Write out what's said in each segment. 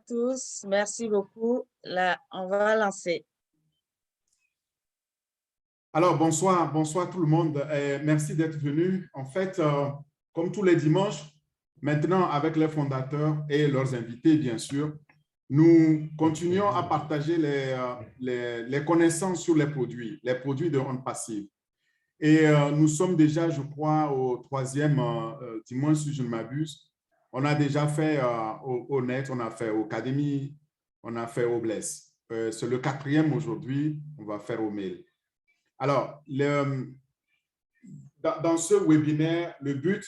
tous, merci beaucoup. Là, on va lancer. Alors, bonsoir tout le monde. Merci d'être venu. En fait, comme tous les dimanches, maintenant avec les fondateurs et leurs invités, bien sûr, nous continuons à partager les connaissances sur les produits de Onde Passive. Et nous sommes déjà, je crois, au troisième dimanche, si je ne m'abuse. On a déjà fait au Net, on a fait au Academy, on a fait au Bless. C'est le quatrième aujourd'hui, on va faire au Mail. Alors, dans ce webinaire, le but,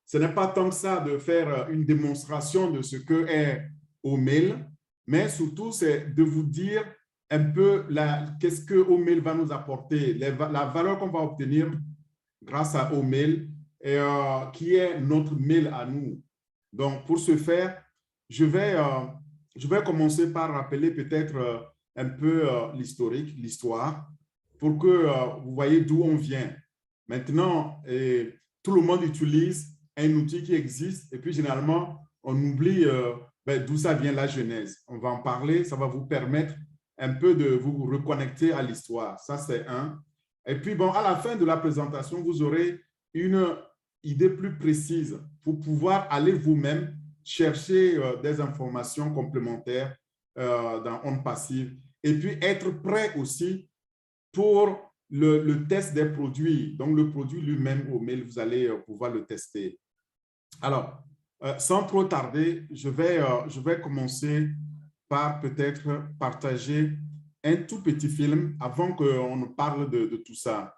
ce n'est pas tant que ça de faire une démonstration de ce qu'est Omail, mais surtout, c'est de vous dire un peu qu'est-ce que Omail va nous apporter, la valeur qu'on va obtenir grâce à Omail, qui est notre mail à nous. Donc, pour ce faire, je vais commencer par rappeler peut-être un peu l'historique, l'histoire, pour que vous voyez d'où on vient. Maintenant, tout le monde utilise un outil qui existe et puis généralement, on oublie d'où ça vient la genèse. On va en parler, ça va vous permettre un peu de vous reconnecter à l'histoire. Ça, c'est un. Et puis, bon, à la fin de la présentation, vous aurez une idée plus précise pour pouvoir aller vous-même chercher des informations complémentaires dans Onde Passive et puis être prêt aussi pour le test des produits. Donc, le produit lui-même au mail, vous allez pouvoir le tester. Alors, sans trop tarder, je vais commencer par peut-être partager un tout petit film avant qu'on ne parle de tout ça.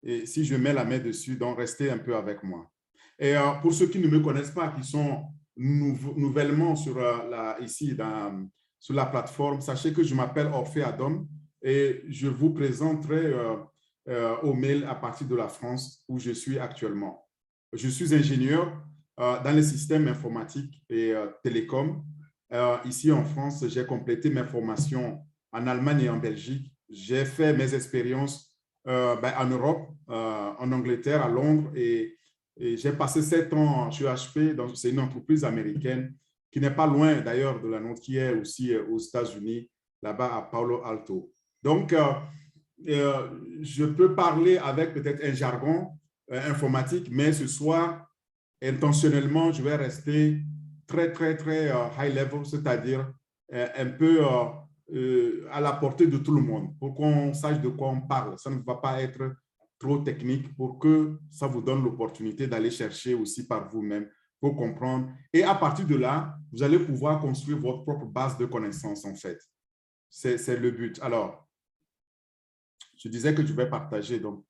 Et si je mets la main dessus, donc restez un peu avec moi. Et pour ceux qui ne me connaissent pas, qui sont nouvellement sur, sur la plateforme, sachez que je m'appelle Orphée Adam et je vous présenterai au mail à partir de la France où je suis actuellement. Je suis ingénieur dans les systèmes informatiques et télécoms. Ici en France, j'ai complété mes formations en Allemagne et en Belgique. J'ai fait mes expériences en Europe, en Angleterre, à Londres, et j'ai passé 7 ans chez HP, donc c'est une entreprise américaine qui n'est pas loin d'ailleurs de la nôtre, qui est aussi aux États-Unis, là-bas à Palo Alto. Donc, je peux parler avec peut-être un jargon informatique, mais ce soir, intentionnellement, je vais rester très high level, c'est-à-dire un peu à la portée de tout le monde, pour qu'on sache de quoi on parle. Ça ne va pas être trop technique pour que ça vous donne l'opportunité d'aller chercher aussi par vous-même pour comprendre. Et à partir de là, vous allez pouvoir construire votre propre base de connaissances, en fait. C'est le but. Alors, je disais que je vais partager donc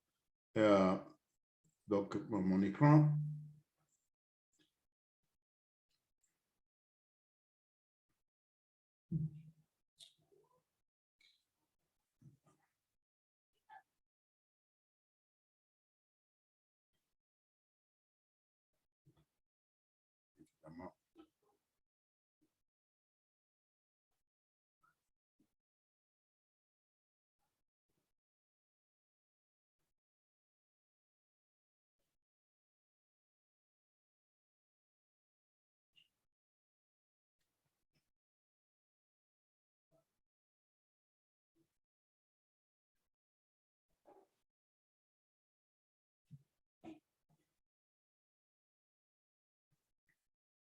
mon écran.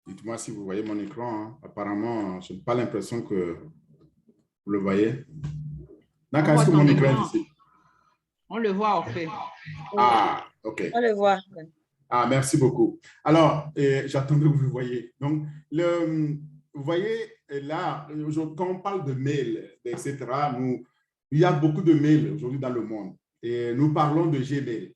Dites-moi si vous voyez mon écran. Hein. Apparemment, je n'ai pas l'impression que vous le voyez. D'accord, est-ce que mon écran est ici? On le voit, en fait. Ah, OK. On le voit. Ah, merci beaucoup. Alors, j'attendais que vous le voyez. Donc, vous voyez, là, quand on parle de mail, etc., il y a beaucoup de mails aujourd'hui dans le monde. Et nous parlons de Gmail.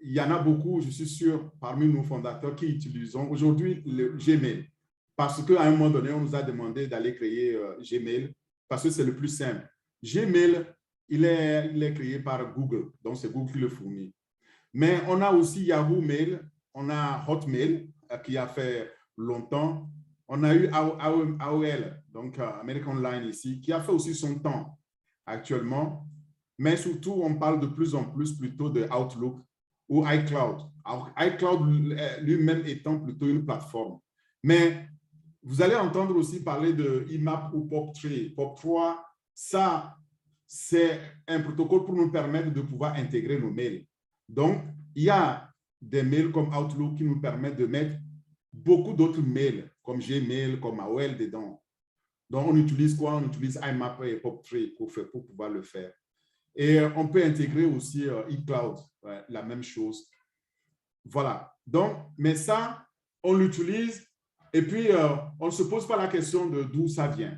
Il y en a beaucoup, je suis sûr, parmi nos fondateurs qui utilisent aujourd'hui le Gmail. Parce qu'à un moment donné, on nous a demandé d'aller créer Gmail parce que c'est le plus simple. Gmail, il est créé par Google. Donc, c'est Google qui le fournit. Mais on a aussi Yahoo Mail, on a Hotmail qui a fait longtemps. On a eu AOL, donc American Online ici, qui a fait aussi son temps actuellement. Mais surtout, on parle de plus en plus plutôt de Outlook ou iCloud. Alors, iCloud lui-même étant plutôt une plateforme. Mais vous allez entendre aussi parler de IMAP ou POP3. POP3, ça, c'est un protocole pour nous permettre de pouvoir intégrer nos mails. Donc, il y a des mails comme Outlook qui nous permettent de mettre beaucoup d'autres mails, comme Gmail, comme AOL dedans. Donc, on utilise quoi? On utilise IMAP et POP3 pour pouvoir le faire. Et on peut intégrer aussi iCloud, la même chose. Voilà. Donc, mais ça, on l'utilise et puis on ne se pose pas la question de d'où ça vient.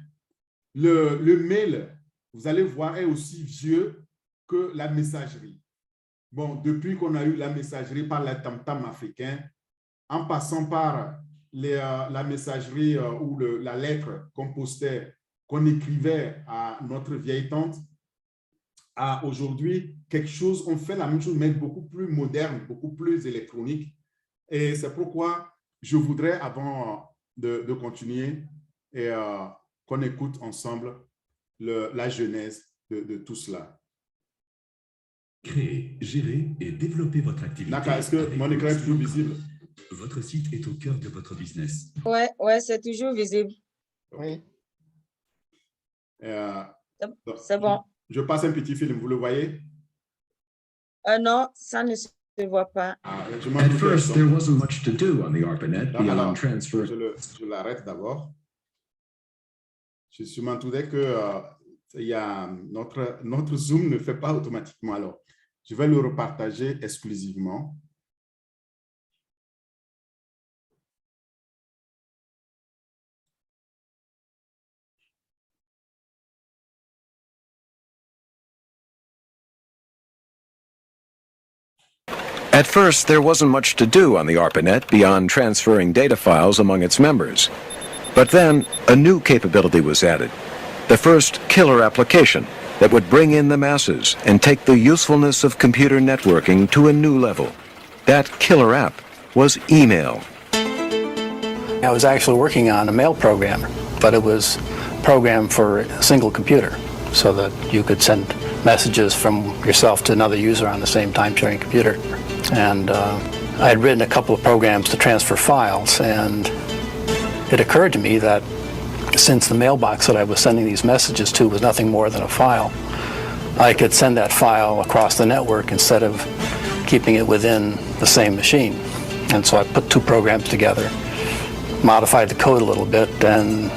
Le mail, vous allez voir, est aussi vieux que la messagerie. Bon, depuis qu'on a eu la messagerie par les tam-tams africains, en passant par la messagerie ou la lettre qu'on postait, qu'on écrivait à notre vieille tante, à aujourd'hui, quelque chose, on fait la même chose, mais beaucoup plus moderne, beaucoup plus électronique. Et c'est pourquoi je voudrais, avant de continuer, qu'on écoute ensemble la genèse de tout cela. Créer, gérer et développer votre activité. D'accord, est-ce que mon écran est toujours visible? Votre site est au cœur de votre business. Ouais, c'est toujours visible. Oui. C'est bon. Je passe un petit film, vous le voyez? Non, ça ne se voit pas. At first, there wasn't much to do on the ARPANET beyond transfer. Je l'arrête d'abord. Je m'entendais que notre Zoom ne fait pas automatiquement. Alors, je vais le repartager exclusivement. At first, there wasn't much to do on the ARPANET beyond transferring data files among its members. But then, a new capability was added. The first killer application that would bring in the masses and take the usefulness of computer networking to a new level. That killer app was email. I was actually working on a mail program, but it was programmed for a single computer so that you could send messages from yourself to another user on the same time-sharing computer. And I had written a couple of programs to transfer files, and it occurred to me that since the mailbox that I was sending these messages to was nothing more than a file, I could send that file across the network instead of keeping it within the same machine. And so I put two programs together, modified the code a little bit, and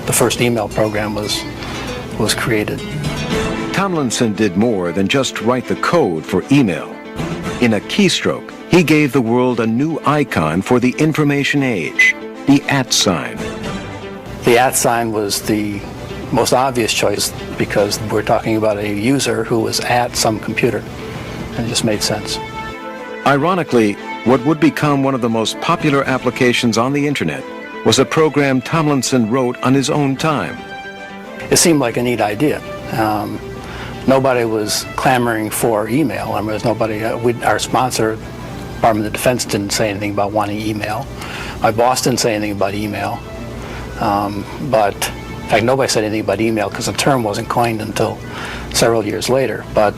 the first email program was created. Tomlinson did more than just write the code for email. In a keystroke, he gave the world a new icon for the information age, the @ sign. The @ sign was the most obvious choice because we're talking about a user who was at some computer, and it just made sense. Ironically, what would become one of the most popular applications on the internet was a program Tomlinson wrote on his own time. It seemed like a neat idea. Nobody was clamoring for email. I mean, there's nobody. Our sponsor, Department of Defense, didn't say anything about wanting email. My boss didn't say anything about email. But in fact, nobody said anything about email because the term wasn't coined until several years later. But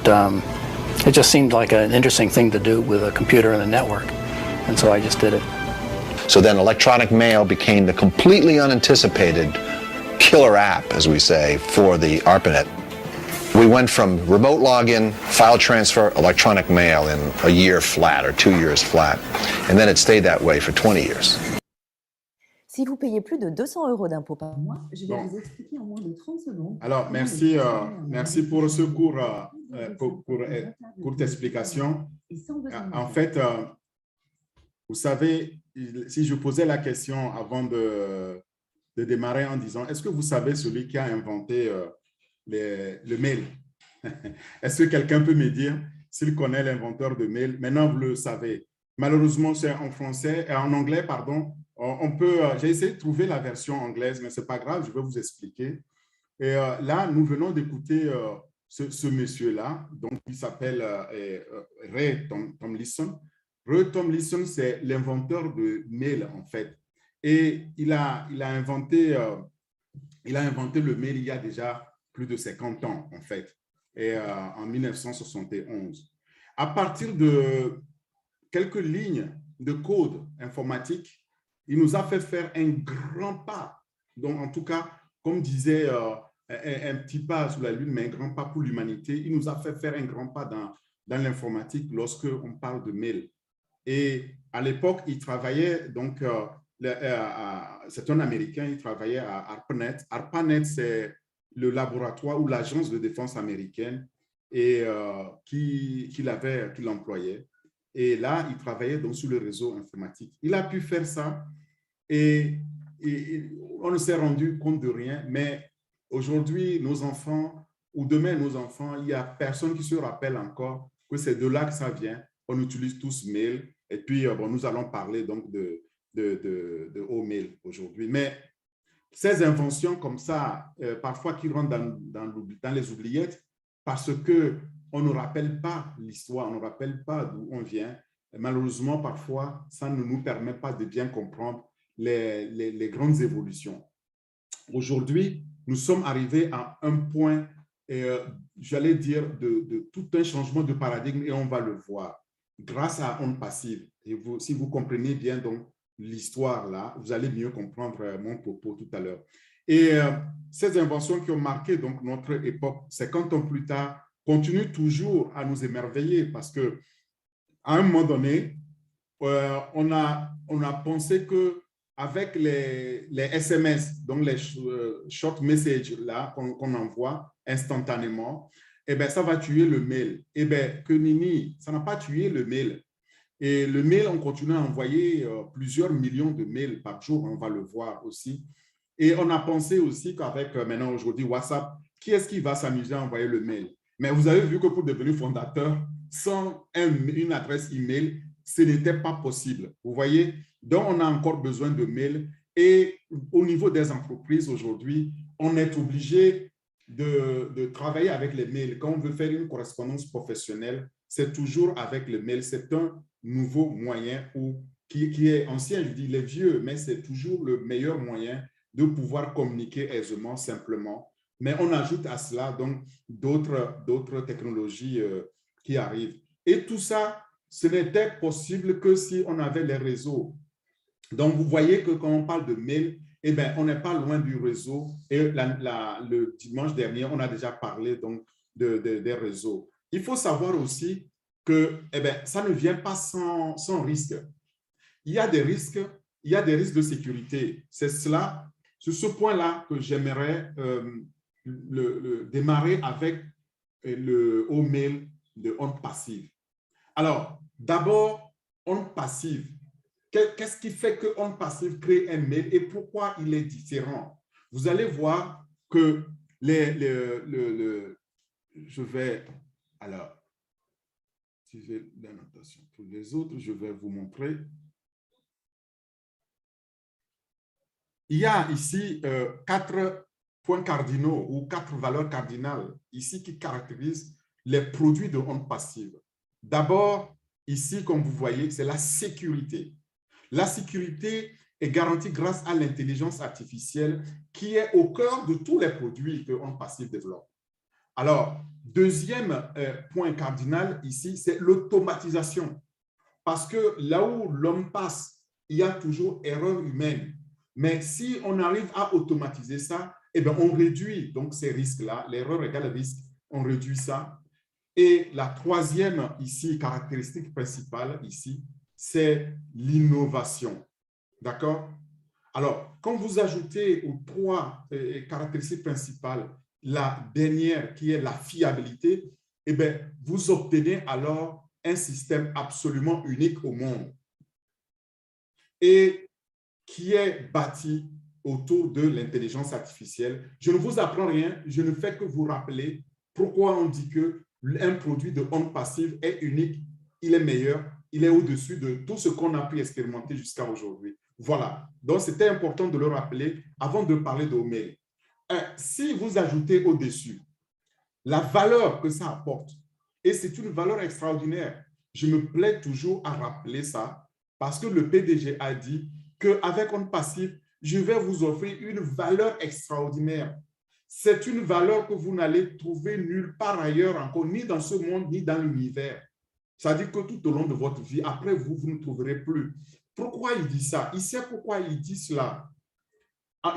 it just seemed like an interesting thing to do with a computer and a network, and so I just did it. So then electronic mail became the completely unanticipated killer app, as we say, for the ARPANET. We went from remote login, file transfer, electronic mail in a year flat or 2 years flat. And then it stayed that way for 20 years. Si vous payez plus de 200 € d'impôts par mois, je vais vous expliquer en moins de 30 secondes. Alors, merci pour ce courte explication. En fait, vous savez, si je posais la question avant de démarrer en disant, est-ce que vous savez celui qui a inventé le mail? Est-ce que quelqu'un peut me dire s'il connaît l'inventeur de mail? Maintenant, vous le savez. Malheureusement, c'est en anglais, pardon. J'ai essayé de trouver la version anglaise, mais ce n'est pas grave, je vais vous expliquer. Et là, nous venons d'écouter ce monsieur-là, donc il s'appelle Ray Tomlinson. Ray Tomlinson, c'est l'inventeur de mail, en fait. Et il a inventé le mail il y a déjà plus de 50 ans, en fait, et en 1971. À partir de quelques lignes de code informatique, il nous a fait faire un grand pas Donc, en tout cas, comme disait un petit pas sous la Lune, mais un grand pas pour l'humanité, il nous a fait faire un grand pas dans l'informatique lorsqu'on parle de mail. Et à l'époque, il travaillait, donc, c'est un Américain, il travaillait à ARPANET. ARPANET, c'est le laboratoire ou l'agence de défense américaine et qui l'employait. Et là, il travaillait donc sur le réseau informatique. Il a pu faire ça et on ne s'est rendu compte de rien, mais aujourd'hui, nos enfants, ou demain, nos enfants, il n'y a personne qui se rappelle encore que c'est de là que ça vient. On utilise tous mail. Et puis, bon, nous allons parler donc de mail aujourd'hui. Mais ces inventions comme ça, parfois qui rentrent dans les oubliettes, parce qu'on ne rappelle pas l'histoire, on ne rappelle pas d'où on vient. Et malheureusement, parfois, ça ne nous permet pas de bien comprendre les grandes évolutions. Aujourd'hui, nous sommes arrivés à un point, j'allais dire, de tout un changement de paradigme et on va le voir grâce à onde passive. Et si vous comprenez bien donc l'histoire là, vous allez mieux comprendre mon propos tout à l'heure. Et ces inventions qui ont marqué donc notre époque, 50 ans plus tard, continuent toujours à nous émerveiller parce que à un moment donné, on a pensé que avec les SMS, donc les short messages là qu'on envoie instantanément, eh bien, ça va tuer le mail. Eh bien, que nini, ça n'a pas tué le mail. Et le mail, on continue à envoyer plusieurs millions de mails par jour, on va le voir aussi. Et on a pensé aussi qu'avec maintenant aujourd'hui WhatsApp, qui est-ce qui va s'amuser à envoyer le mail? Mais vous avez vu que pour devenir fondateur, sans une adresse email, ce n'était pas possible. Vous voyez? Donc, on a encore besoin de mails. Et au niveau des entreprises aujourd'hui, on est obligé de travailler avec les mails. Quand on veut faire une correspondance professionnelle, c'est toujours avec le mail. C'est un nouveau moyen qui est ancien, je dis il est vieux, mais c'est toujours le meilleur moyen de pouvoir communiquer aisément, simplement. Mais on ajoute à cela donc d'autres technologies qui arrivent. Et tout ça, ce n'était possible que si on avait les réseaux. Donc, vous voyez que quand on parle de mail, eh bien, on n'est pas loin du réseau. Et le dimanche dernier, on a déjà parlé donc des réseaux. Il faut savoir aussi que eh bien, ça ne vient pas sans risque. Il y a des risques de sécurité. C'est ce point-là que j'aimerais démarrer avec le haut mail de onde passive. Alors, d'abord, onde passive. Qu'est-ce qui fait que onde passive crée un mail et pourquoi il est différent? Vous allez voir que je vais, alors, si j'ai la notation pour les autres, je vais vous montrer. Il y a ici 4 points cardinaux ou 4 valeurs cardinales ici qui caractérisent les produits de onde passive. D'abord, ici, comme vous voyez, c'est la sécurité. La sécurité est garantie grâce à l'intelligence artificielle qui est au cœur de tous les produits que onde passive développe. Alors, deuxième point cardinal ici, c'est l'automatisation. Parce que là où l'homme passe, il y a toujours erreur humaine. Mais si on arrive à automatiser ça, eh bien, on réduit donc ces risques-là. L'erreur égale risque, on réduit ça. Et la troisième ici, caractéristique principale ici, c'est l'innovation. D'accord? Alors, quand vous ajoutez aux 3 caractéristiques principales la dernière qui est la fiabilité, eh bien, vous obtenez alors un système absolument unique au monde et qui est bâti autour de l'intelligence artificielle. Je ne vous apprends rien, je ne fais que vous rappeler pourquoi on dit qu'un produit de onde passive est unique, il est meilleur, il est au-dessus de tout ce qu'on a pu expérimenter jusqu'à aujourd'hui. Voilà, donc c'était important de le rappeler avant de parler de mail. Si vous ajoutez au-dessus la valeur que ça apporte, et c'est une valeur extraordinaire, je me plais toujours à rappeler ça parce que le PDG a dit qu'avec onde passive, je vais vous offrir une valeur extraordinaire. C'est une valeur que vous n'allez trouver nulle part ailleurs encore, ni dans ce monde, ni dans l'univers. C'est-à-dire que tout au long de votre vie, après vous, vous ne trouverez plus. Pourquoi il dit ça? Il sait pourquoi il dit cela.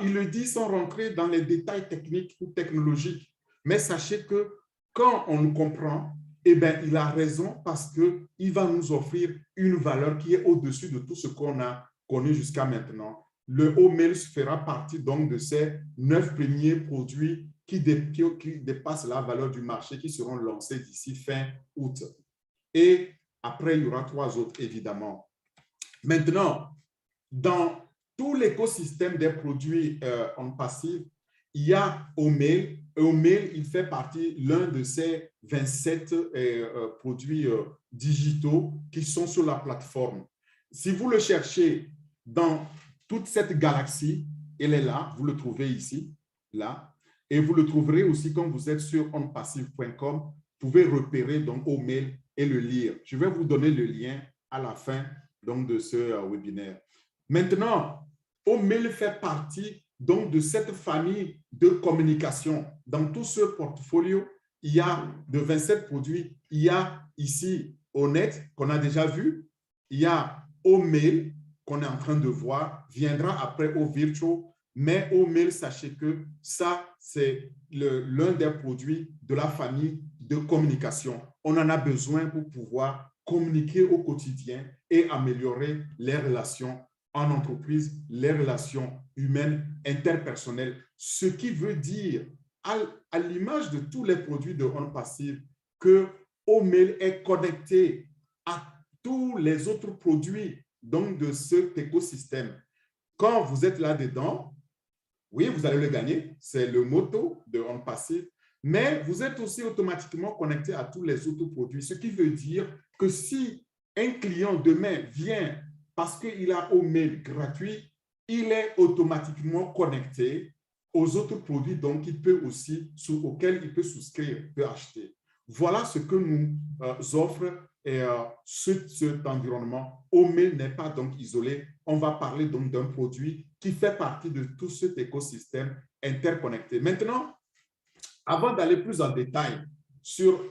Il le dit sans rentrer dans les détails techniques ou technologiques. Mais sachez que quand on le comprend, eh bien, il a raison parce qu'il va nous offrir une valeur qui est au-dessus de tout ce qu'on a connu jusqu'à maintenant. Le Omail fera partie donc de ces 9 premiers produits qui dépassent la valeur du marché, qui seront lancés d'ici fin août. Et après, il y aura 3 autres, évidemment. Maintenant, dans tout l'écosystème des produits en passif, il y a Omail. Omail, il fait partie l'un de ces 27 produits digitaux qui sont sur la plateforme. Si vous le cherchez dans toute cette galaxie, elle est là, vous le trouvez ici, là, et vous le trouverez aussi quand vous êtes sur onpassive.com. Vous pouvez repérer donc Omail et le lire. Je vais vous donner le lien à la fin donc, de ce webinaire. Maintenant, Omail fait partie donc de cette famille de communication. Dans tout ce portfolio, il y a de 27 produits. Il y a ici Onet, qu'on a déjà vu. Il y a Omail, qu'on est en train de voir, viendra après OVirtual. Mais Omail, sachez que ça, c'est l'un des produits de la famille de communication. On en a besoin pour pouvoir communiquer au quotidien et améliorer les relations en entreprise, les relations humaines, interpersonnelles. Ce qui veut dire, à l'image de tous les produits de OnPassive, que Omail est connecté à tous les autres produits donc de cet écosystème. Quand vous êtes là-dedans, oui, vous allez le gagner, c'est le motto de OnPassive, mais vous êtes aussi automatiquement connecté à tous les autres produits, ce qui veut dire que si un client demain vient parce qu'il a Omail gratuit, il est automatiquement connecté aux autres produits donc il peut aussi, auxquels il peut souscrire, il peut acheter. Voilà ce que nous offre cet environnement. Omail n'est pas donc isolé. On va parler donc d'un produit qui fait partie de tout cet écosystème interconnecté. Maintenant, avant d'aller plus en détail sur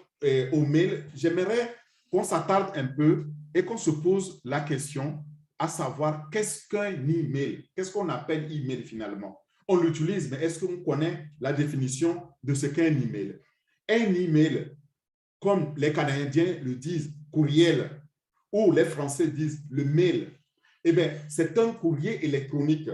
Omail, j'aimerais qu'on s'attarde un peu et qu'on se pose la question à savoir qu'est-ce qu'un email? Qu'est-ce qu'on appelle email finalement? On l'utilise, mais est-ce qu'on connaît la définition de ce qu'est un email? Un email, comme les Canadiens le disent, courriel, ou les Français disent le mail, eh bien, c'est un courrier électronique.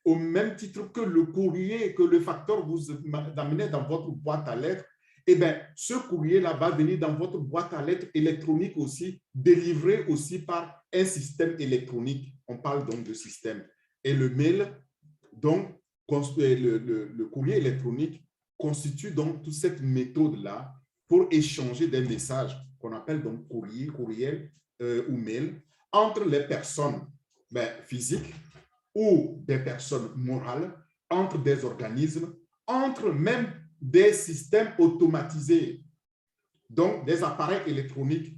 Au même titre que le courrier que le facteur vous amenait dans votre boîte à lettres, eh bien, ce courrier-là va venir dans votre boîte à lettres électronique aussi, délivré aussi par un système électronique. On parle donc de système. Et le mail, donc, le courrier électronique constitue donc toute cette méthode-là pour échanger des messages qu'on appelle donc courriel ou mail entre les personnes physiques ou des personnes morales, entre des organismes, entre même des systèmes automatisés, donc des appareils électroniques,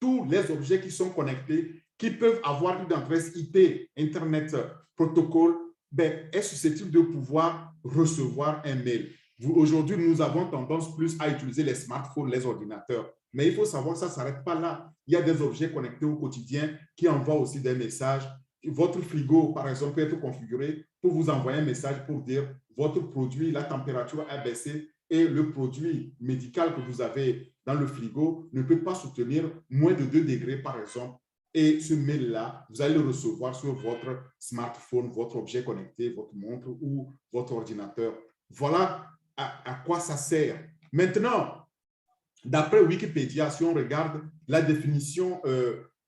tous les objets qui sont connectés, qui peuvent avoir une adresse IP, Internet Protocol, est susceptible de pouvoir recevoir un mail. Aujourd'hui, nous avons tendance plus à utiliser les smartphones, les ordinateurs. Mais il faut savoir que ça ne s'arrête pas là. Il y a des objets connectés au quotidien qui envoient aussi des messages. Votre frigo, par exemple, peut être configuré pour vous envoyer un message pour dire votre produit, la température a baissé et le produit médical que vous avez dans le frigo ne peut pas soutenir moins de 2 degrés, par exemple. Et ce mail-là, vous allez le recevoir sur votre smartphone, votre objet connecté, votre montre ou votre ordinateur. Voilà à quoi ça sert. Maintenant, d'après Wikipédia, si on regarde la définition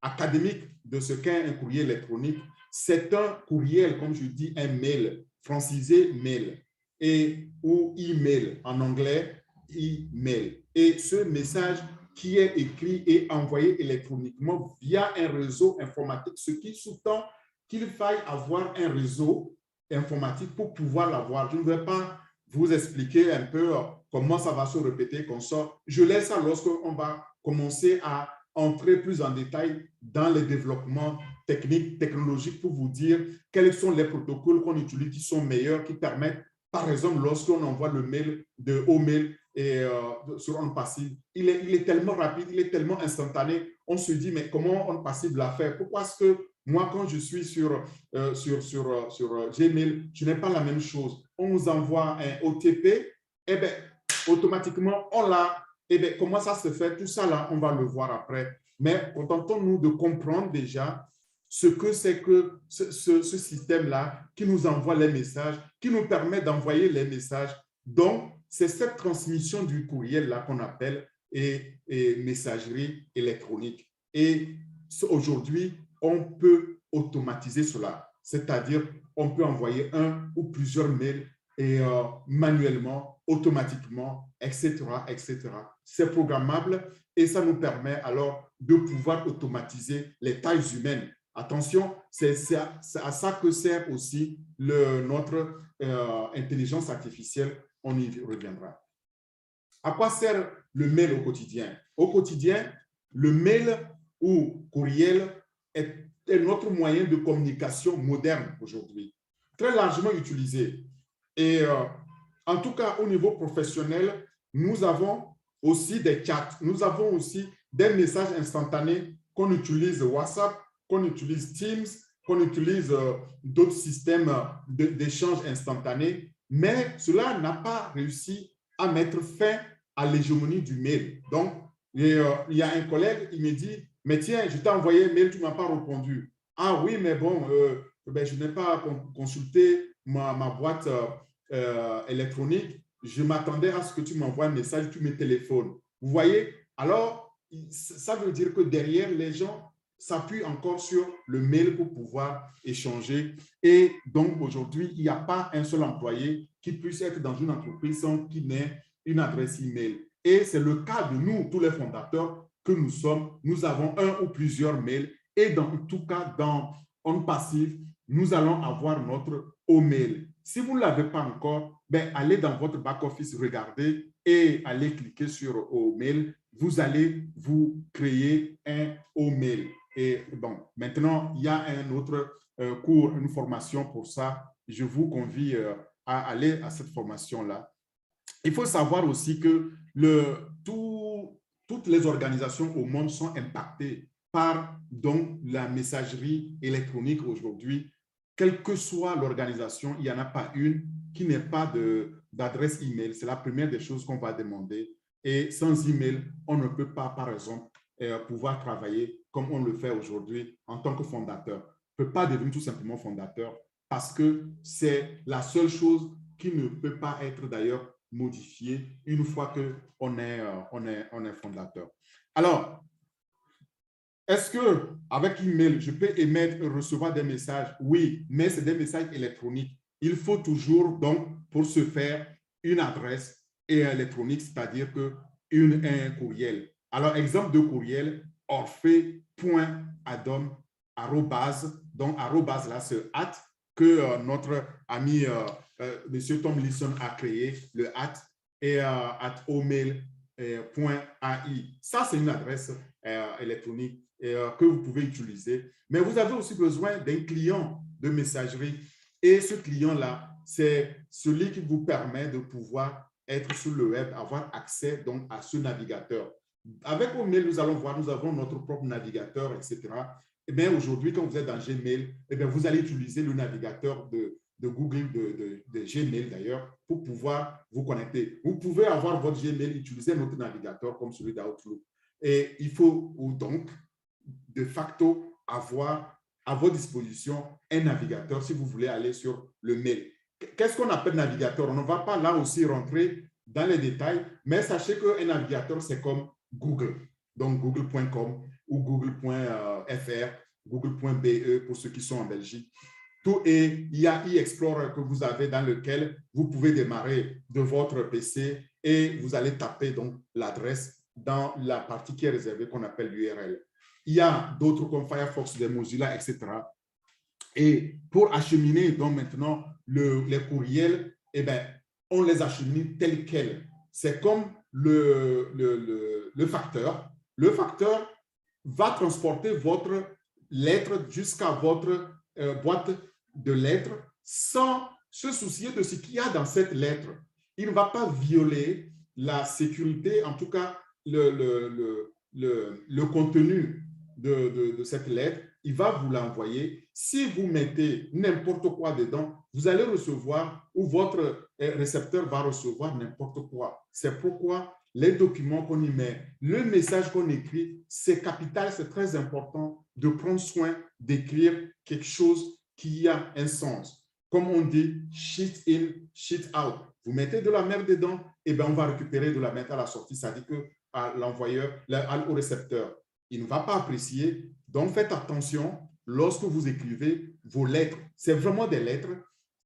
académique de ce qu'est un courrier électronique, c'est un courriel, comme je dis, un mail, francisé mail, ou email en anglais, email. Et ce message qui est écrit et envoyé électroniquement via un réseau informatique, ce qui sous-tend qu'il faille avoir un réseau informatique pour pouvoir l'avoir. Je ne vais pas vous expliquer un peu comment ça va se répéter comme ça. Je laisse ça lorsqu'on va commencer à entrer plus en détail dans les développements techniques, technologiques pour vous dire quels sont les protocoles qu'on utilise qui sont meilleurs, qui permettent, par exemple, lorsqu'on envoie le mail de Omail et sur OnPassive, il est tellement rapide, il est tellement instantané. On se dit, mais comment OnPassive l'a fait? Pourquoi est-ce Moi, quand je suis sur Gmail, je n'ai pas la même chose. On nous envoie un OTP, et bien, automatiquement, on l'a. Et bien, comment ça se fait? Tout ça, là, on va le voir après. Mais contentons-nous de comprendre déjà ce que c'est que ce système-là qui nous envoie les messages, qui nous permet d'envoyer les messages. Donc, c'est cette transmission du courriel-là qu'on appelle et messagerie électronique. Et aujourd'hui, on peut automatiser cela. C'est-à-dire, on peut envoyer un ou plusieurs mails et manuellement, automatiquement, etc., etc. C'est programmable et ça nous permet alors de pouvoir automatiser les tâches humaines. Attention, c'est à ça que sert aussi notre intelligence artificielle. On y reviendra. À quoi sert le mail au quotidien? Au quotidien, le mail ou courriel est notre moyen de communication moderne aujourd'hui, très largement utilisé. Et en tout cas, au niveau professionnel, nous avons aussi des chats, nous avons aussi des messages instantanés qu'on utilise WhatsApp, qu'on utilise Teams, qu'on utilise d'autres systèmes d'échange instantané, mais cela n'a pas réussi à mettre fin à l'hégémonie du mail. Donc, il y a un collègue, il me dit, mais tiens, je t'ai envoyé un mail, tu ne m'as pas répondu. Ah oui, mais bon, ben, je n'ai pas consulté ma boîte électronique. Je m'attendais à ce que tu m'envoies un message, tu me téléphones. Vous voyez? Alors, ça veut dire que derrière, les gens s'appuient encore sur le mail pour pouvoir échanger. Et donc, aujourd'hui, il n'y a pas un seul employé qui puisse être dans une entreprise sans qu'il n'ait une adresse email. Et c'est le cas de nous, tous les fondateurs que nous sommes. Nous avons un ou plusieurs mails. Et dans tout cas, dans On Passive, nous allons avoir notre O-mail. Si vous ne l'avez pas encore, ben, allez dans votre back-office, regardez et allez cliquer sur O-mail. Vous allez vous créer un O-mail. Et bon, maintenant, il y a un autre cours, une formation pour ça. Je vous convie à aller à cette formation-là. Il faut savoir aussi que toutes les organisations au monde sont impactées par donc, la messagerie électronique aujourd'hui. Quelle que soit l'organisation, il n'y en a pas une qui n'ait pas d'adresse email. C'est la première des choses qu'on va demander. Et sans email, on ne peut pas, par exemple, pouvoir travailler comme on le fait aujourd'hui en tant que fondateur. On ne peut pas devenir tout simplement fondateur parce que c'est la seule chose qui ne peut pas être d'ailleurs modifiée une fois qu'on est fondateur. Alors, est-ce qu'avec email, je peux émettre et recevoir des messages? Oui, mais c'est des messages électroniques. Il faut toujours, donc, pour ce faire, une adresse électronique, c'est-à-dire un courriel. Alors, exemple de courriel, orphée.adam, donc arrobase là, c'est @ que notre ami M. Tom Lisson a créé, le @ et @omail.ai. Ça, c'est une adresse électronique que vous pouvez utiliser. Mais vous avez aussi besoin d'un client de messagerie. Et ce client-là, c'est celui qui vous permet de pouvoir être sur le web, avoir accès donc, à ce navigateur. Avec Gmail, nous allons voir, nous avons notre propre navigateur, etc. Et bien aujourd'hui, quand vous êtes dans Gmail, eh bien, vous allez utiliser le navigateur de Google, de Gmail d'ailleurs, pour pouvoir vous connecter. Vous pouvez avoir votre Gmail, utiliser notre navigateur comme celui d'Outlook. Et il faut donc, de facto, avoir à votre disposition un navigateur si vous voulez aller sur le mail. Qu'est-ce qu'on appelle navigateur? On ne va pas là aussi rentrer dans les détails, mais sachez qu'un navigateur, c'est comme Google, donc google.com ou google.fr, google.be pour ceux qui sont en Belgique. Tout et il y a e-Explorer que vous avez dans lequel vous pouvez démarrer de votre PC et vous allez taper donc l'adresse dans la partie qui est réservée qu'on appelle l'URL. Il y a d'autres comme Firefox, des Mozilla, etc. Et pour acheminer donc maintenant les courriels, eh bien, on les achemine tels quels. C'est comme le facteur. Le facteur va transporter votre lettre jusqu'à votre boîte de lettres sans se soucier de ce qu'il y a dans cette lettre. Il ne va pas violer la sécurité, en tout cas le contenu de cette lettre, il va vous l'envoyer. Si vous mettez n'importe quoi dedans, vous allez recevoir ou votre récepteur va recevoir n'importe quoi. C'est pourquoi les documents qu'on y met, le message qu'on écrit, c'est capital, c'est très important de prendre soin d'écrire quelque chose qui a un sens. Comme on dit, shit in, shit out. Vous mettez de la merde dedans, et bien on va récupérer de la merde à la sortie. Ça dit que à l'envoyeur, au récepteur, il ne va pas apprécier. Donc, faites attention lorsque vous écrivez vos lettres. C'est vraiment des lettres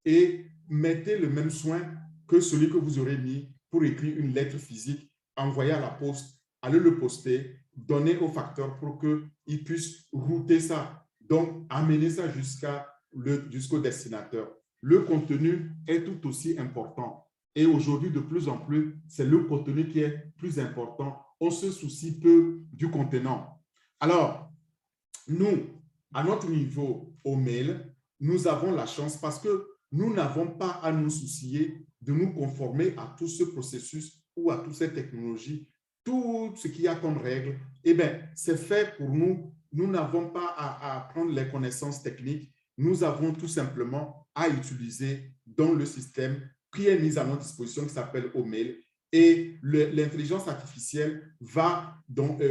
et mettez le même soin que celui que vous aurez mis pour écrire une lettre physique, envoyer à la poste, allez le poster, donner au facteur pour qu'il puisse router ça. Donc, amener ça jusqu'au destinateur. Le contenu est tout aussi important. Et aujourd'hui, de plus en plus, c'est le contenu qui est plus important. On se soucie peu du contenant. Alors, nous, à notre niveau au mail, nous avons la chance parce que nous n'avons pas à nous soucier de nous conformer à tout ce processus ou à toutes ces technologies, tout ce qu'il y a comme règle. Eh bien, c'est fait pour nous. Nous n'avons pas à apprendre les connaissances techniques. Nous avons tout simplement à utiliser dans le système qui est mis à notre disposition, qui s'appelle OMail. Et l'intelligence artificielle va donc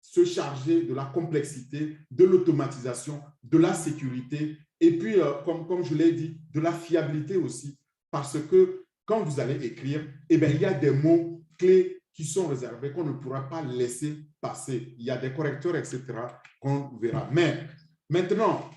se charger de la complexité, de l'automatisation, de la sécurité et puis, comme je l'ai dit, de la fiabilité aussi. Parce que quand vous allez écrire, eh bien, il y a des mots clés qui sont réservés qu'on ne pourra pas laisser passer. Il y a des correcteurs, etc., qu'on verra. Mais maintenant,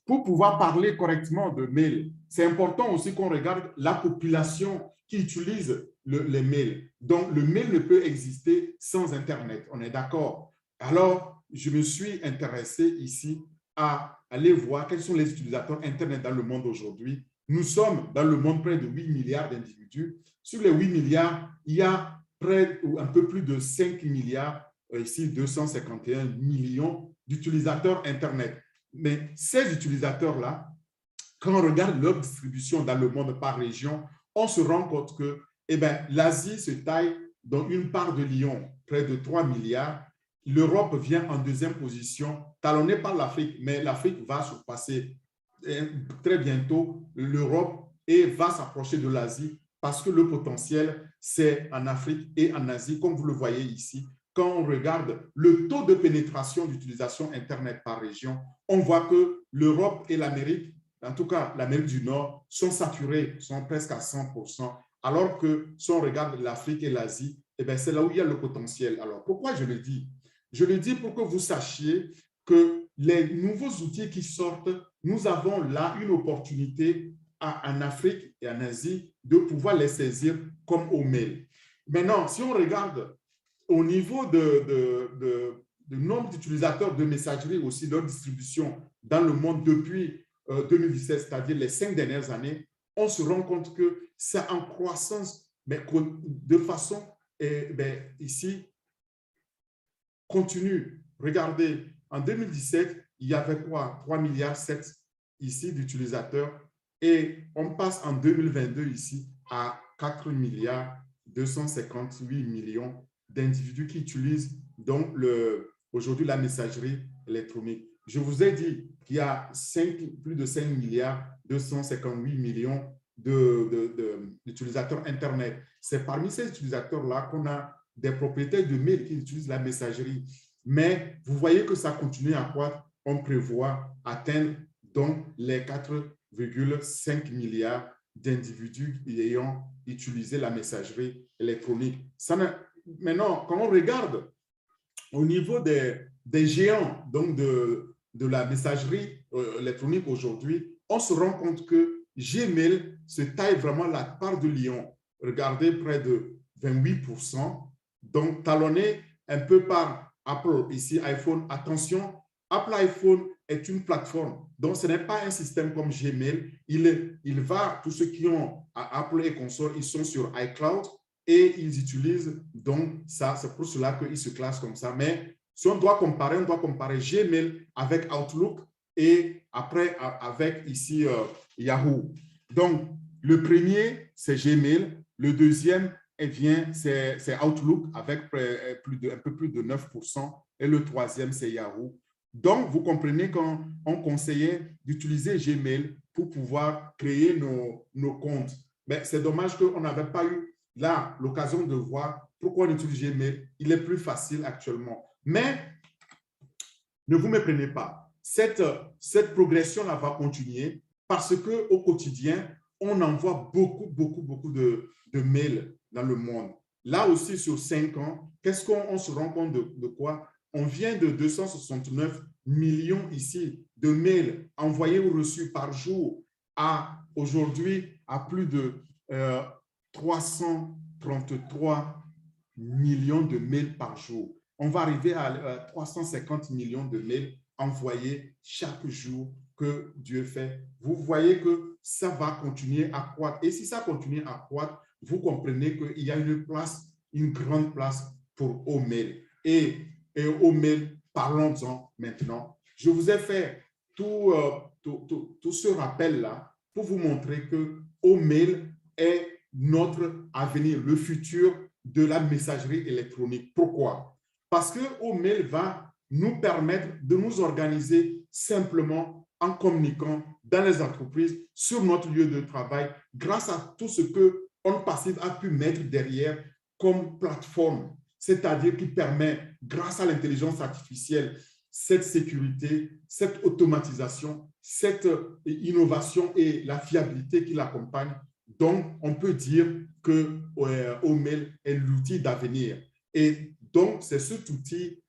pour pouvoir parler correctement de mail, c'est important aussi qu'on regarde la population qui utilise les mails. Donc, le mail ne peut exister sans Internet. On est d'accord? Alors, je me suis intéressé ici à aller voir quels sont les utilisateurs Internet dans le monde aujourd'hui. Nous sommes dans le monde près de 8 milliards d'individus. Sur les 8 milliards, il y a près ou un peu plus de 5 milliards, ici 251 millions d'utilisateurs Internet. Mais ces utilisateurs-là, quand on regarde leur distribution dans le monde par région, on se rend compte que l'Asie se taille dans une part de Lyon, près de 3 milliards. L'Europe vient en deuxième position, talonnée par l'Afrique, mais l'Afrique va surpasser très bientôt l'Europe et va s'approcher de l'Asie parce que le potentiel, c'est en Afrique et en Asie, comme vous le voyez ici. Quand on regarde le taux de pénétration d'utilisation Internet par région, on voit que l'Europe et l'Amérique, en tout cas l'Amérique du Nord, sont saturés, sont presque à 100%, alors que si on regarde l'Afrique et l'Asie, c'est là où il y a le potentiel. Alors, pourquoi je le dis? Je le dis pour que vous sachiez que les nouveaux outils qui sortent, nous avons là une opportunité en Afrique et en Asie de pouvoir les saisir comme OMail. Maintenant, si on regarde au niveau du nombre d'utilisateurs de messagerie, aussi leur distribution dans le monde depuis 2017, c'est-à-dire les 5 dernières années, on se rend compte que c'est en croissance, mais de façon ici continue. Regardez, en 2017, il y avait quoi? 3,7 milliards ici d'utilisateurs et on passe en 2022 ici à 4,258 milliards d'individus qui utilisent donc aujourd'hui la messagerie électronique. Je vous ai dit qu'il y a plus de 5 milliards 258 millions d'utilisateurs Internet. C'est parmi ces utilisateurs-là qu'on a des propriétaires de mail qui utilisent la messagerie. Mais vous voyez que ça continue à croître. On prévoit atteindre donc les 4,5 milliards d'individus ayant utilisé la messagerie électronique. Maintenant, quand on regarde au niveau des géants donc de la messagerie électronique aujourd'hui, on se rend compte que Gmail se taille vraiment la part de lion. Regardez, près de 28%, donc talonné un peu par Apple, ici iPhone. Attention, Apple iPhone est une plateforme, donc ce n'est pas un système comme Gmail. Il va, tous ceux qui ont Apple et consorts, ils sont sur iCloud et ils utilisent donc ça. C'est pour cela qu'ils se classent comme ça. Mais si on doit comparer Gmail avec Outlook et après avec ici Yahoo. Donc, le premier, c'est Gmail. Le deuxième, c'est Outlook avec un peu plus de 9%. Et le troisième, c'est Yahoo. Donc, vous comprenez qu'on conseillait d'utiliser Gmail pour pouvoir créer nos comptes. Mais c'est dommage qu'on n'avait pas eu là l'occasion de voir pourquoi on utilise Gmail. Il est plus facile actuellement. Mais ne vous méprenez pas. Cette progression-là va continuer parce qu'au quotidien, on envoie beaucoup de mails dans le monde. Là aussi, sur 5 ans, qu'est-ce qu'on se rend compte de quoi? On vient de 269 millions ici de mails envoyés ou reçus par jour à aujourd'hui à plus de 333 millions de mails par jour. On va arriver à 350 millions de mails envoyés chaque jour que Dieu fait. Vous voyez que ça va continuer à croître. Et si ça continue à croître, vous comprenez qu'il y a une grande place pour Omail. Et Omail, parlons-en maintenant. Je vous ai fait tout ce rappel-là pour vous montrer que Omail est notre avenir, le futur de la messagerie électronique. Pourquoi? Parce que Omail va nous permettre de nous organiser simplement en communiquant dans les entreprises, sur notre lieu de travail, grâce à tout ce que OnPassive a pu mettre derrière comme plateforme, c'est-à-dire qui permet, grâce à l'intelligence artificielle, cette sécurité, cette automatisation, cette innovation et la fiabilité qui l'accompagne. Donc, on peut dire que Omail est l'outil d'avenir. Et donc, c'est cet outil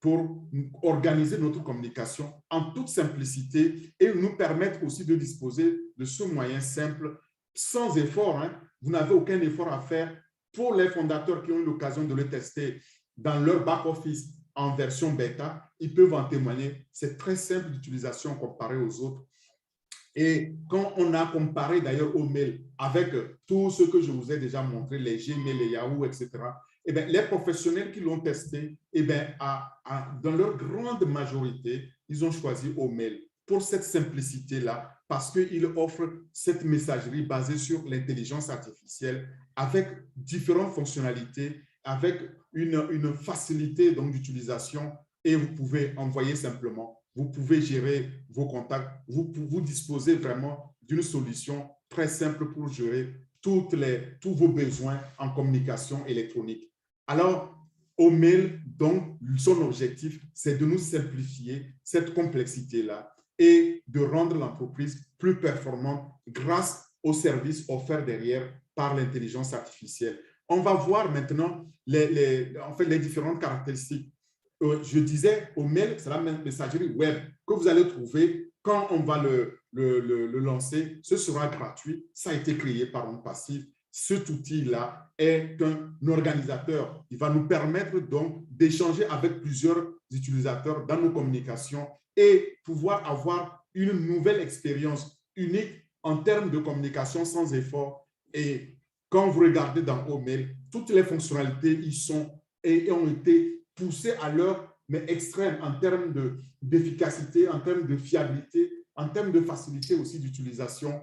pour organiser notre communication en toute simplicité et nous permettre aussi de disposer de ce moyen simple, sans effort. Vous n'avez aucun effort à faire. Pour les fondateurs qui ont eu l'occasion de le tester dans leur back-office en version bêta, ils peuvent en témoigner. C'est très simple d'utilisation comparé aux autres. Et quand on a comparé d'ailleurs Omail avec tout ce que je vous ai déjà montré, les Gmail, les Yahoo, etc., eh bien, les professionnels qui l'ont testé, eh bien, dans leur grande majorité, ils ont choisi Omail pour cette simplicité-là, parce qu'il offre cette messagerie basée sur l'intelligence artificielle avec différentes fonctionnalités, avec une facilité d'utilisation et vous pouvez envoyer simplement, vous pouvez gérer vos contacts, vous disposez vraiment d'une solution très simple pour gérer tous vos besoins en communication électronique. Alors, Omail, donc, son objectif, c'est de nous simplifier cette complexité-là et de rendre l'entreprise plus performante grâce aux services offerts derrière par l'intelligence artificielle. On va voir maintenant les différentes caractéristiques. Je disais, Omail, c'est la messagerie web que vous allez trouver quand on va le lancer. Ce sera gratuit. Ça a été créé par OnPassive. Cet outil-là est un organisateur. Il va nous permettre donc d'échanger avec plusieurs utilisateurs dans nos communications et pouvoir avoir une nouvelle expérience unique en termes de communication sans effort. Et quand vous regardez dans Omail, toutes les fonctionnalités y sont et ont été poussées à leur extrême en termes d'efficacité, en termes de fiabilité, en termes de facilité aussi d'utilisation.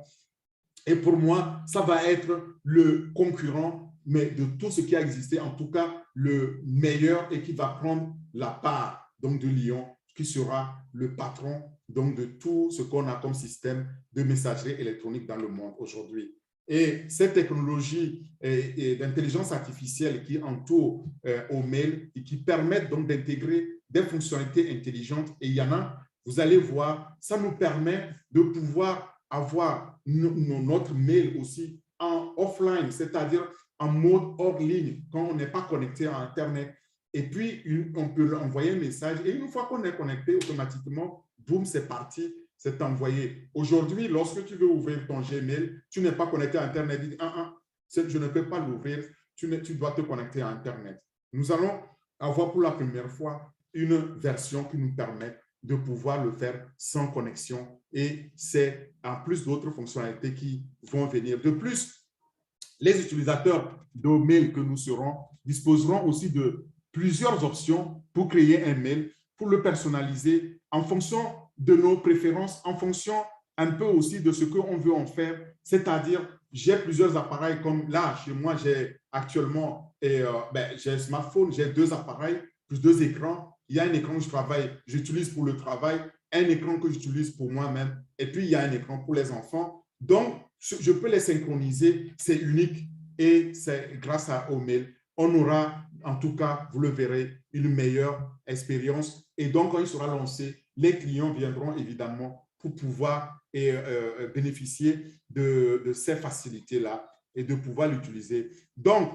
Et pour moi, ça va être le concurrent, mais de tout ce qui a existé, en tout cas le meilleur et qui va prendre la part donc, de Lyon, qui sera le patron donc, de tout ce qu'on a comme système de messagerie électronique dans le monde aujourd'hui. Et cette technologie d'intelligence artificielle qui entoure Omail et qui permettent donc d'intégrer des fonctionnalités intelligentes, et il y en a, vous allez voir, ça nous permet de pouvoir avoir notre mail aussi en offline, c'est-à-dire en mode hors ligne, quand on n'est pas connecté à Internet. Et puis, on peut envoyer un message et une fois qu'on est connecté, automatiquement, boum, c'est parti, c'est envoyé. Aujourd'hui, lorsque tu veux ouvrir ton Gmail, tu n'es pas connecté à Internet. Tu dis, je ne peux pas l'ouvrir, tu dois te connecter à Internet. Nous allons avoir pour la première fois une version qui nous permet de pouvoir le faire sans connexion. Et c'est en plus d'autres fonctionnalités qui vont venir. De plus, les utilisateurs d'Omail que nous serons disposeront aussi de plusieurs options pour créer un mail, pour le personnaliser en fonction de nos préférences, en fonction un peu aussi de ce qu'on veut en faire. C'est-à-dire, j'ai plusieurs appareils comme là, chez moi, j'ai actuellement j'ai un smartphone, j'ai 2 appareils, plus 2 écrans. il y a un écran que je travaille, j'utilise pour le travail, un écran que j'utilise pour moi-même, et puis il y a un écran pour les enfants. Donc, je peux les synchroniser, c'est unique et c'est grâce au mail. On aura, en tout cas, vous le verrez, une meilleure expérience. Et donc, quand il sera lancé, les clients viendront évidemment pour pouvoir bénéficier de ces facilités-là et de pouvoir l'utiliser. Donc,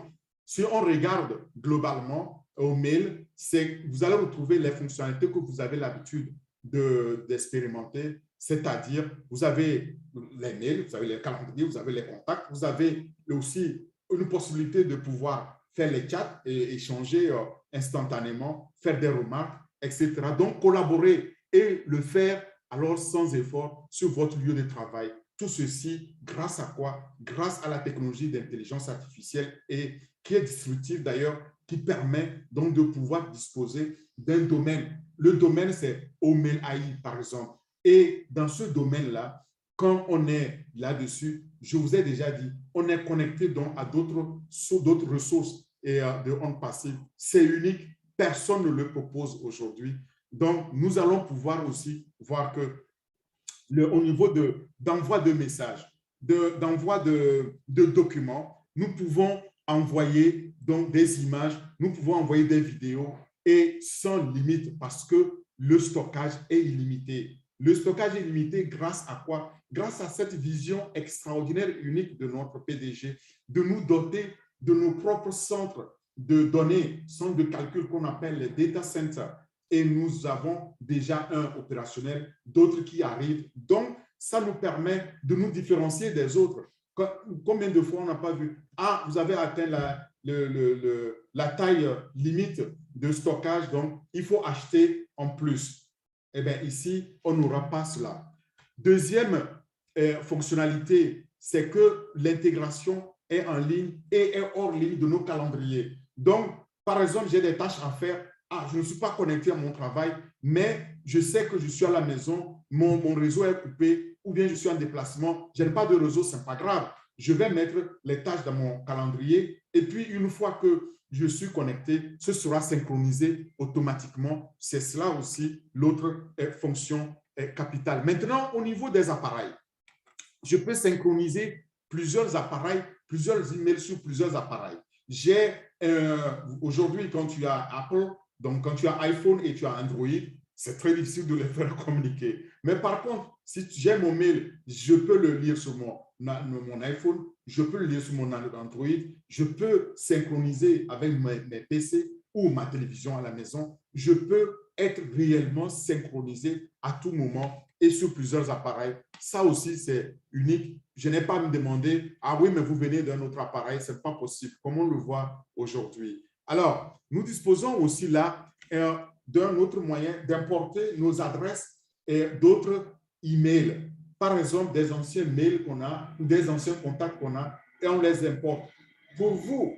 si on regarde globalement au mail, vous allez retrouver les fonctionnalités que vous avez l'habitude d'expérimenter, c'est-à-dire vous avez les mails, vous avez les calendriers, vous avez les contacts, vous avez aussi une possibilité de pouvoir faire les chats et échanger instantanément, faire des remarques, etc. Donc, collaborer et le faire alors sans effort sur votre lieu de travail. Tout ceci, grâce à quoi? Grâce à la technologie d'intelligence artificielle et qui est disruptive d'ailleurs, qui permet donc de pouvoir disposer d'un domaine. Le domaine, c'est Omail AI, par exemple. Et dans ce domaine-là, quand on est là-dessus, je vous ai déjà dit, on est connecté donc à d'autres ressources et de ondes passives. C'est unique, personne ne le propose aujourd'hui. Donc, nous allons pouvoir aussi voir que au niveau d'envoi de messages, d'envoi de documents, nous pouvons envoyer donc des images, nous pouvons envoyer des vidéos et sans limite parce que le stockage est illimité. Le stockage est limité grâce à quoi? Grâce à cette vision extraordinaire, unique de notre PDG, de nous doter de nos propres centres de données, centres de calcul qu'on appelle les data centers. Et nous avons déjà un opérationnel, d'autres qui arrivent. Donc, ça nous permet de nous différencier des autres. Combien de fois on n'a pas vu? Ah, vous avez atteint la taille limite de stockage, donc il faut acheter en plus. Eh bien, ici, on n'aura pas cela. Deuxième fonctionnalité, c'est que l'intégration est en ligne et est hors ligne de nos calendriers. Donc, par exemple, j'ai des tâches à faire. Ah, je ne suis pas connecté à mon travail, mais je sais que je suis à la maison, mon réseau est coupé, ou bien je suis en déplacement, je n'ai pas de réseau, ce n'est pas grave. Je vais mettre les tâches dans mon calendrier et puis une fois que je suis connecté, ce sera synchronisé automatiquement. C'est cela aussi l'autre fonction capitale. Maintenant, au niveau des appareils, je peux synchroniser plusieurs appareils, plusieurs emails sur plusieurs appareils. J'ai aujourd'hui, quand tu as Apple, donc quand tu as iPhone et tu as Android, c'est très difficile de les faire communiquer. Mais par contre, si j'ai mon mail, je peux le lire sur mon iPhone, je peux le lire sur mon Android, je peux synchroniser avec mes PC ou ma télévision à la maison. Je peux être réellement synchronisé à tout moment et sur plusieurs appareils. Ça aussi, c'est unique. Je n'ai pas à me demander, ah oui, mais vous venez d'un autre appareil, ce n'est pas possible, comme on le voit aujourd'hui. Alors, nous disposons aussi là d'un autre moyen d'importer nos adresses et d'autres emails. Par exemple, des anciens mails qu'on a ou des anciens contacts qu'on a et on les importe. Pour vous,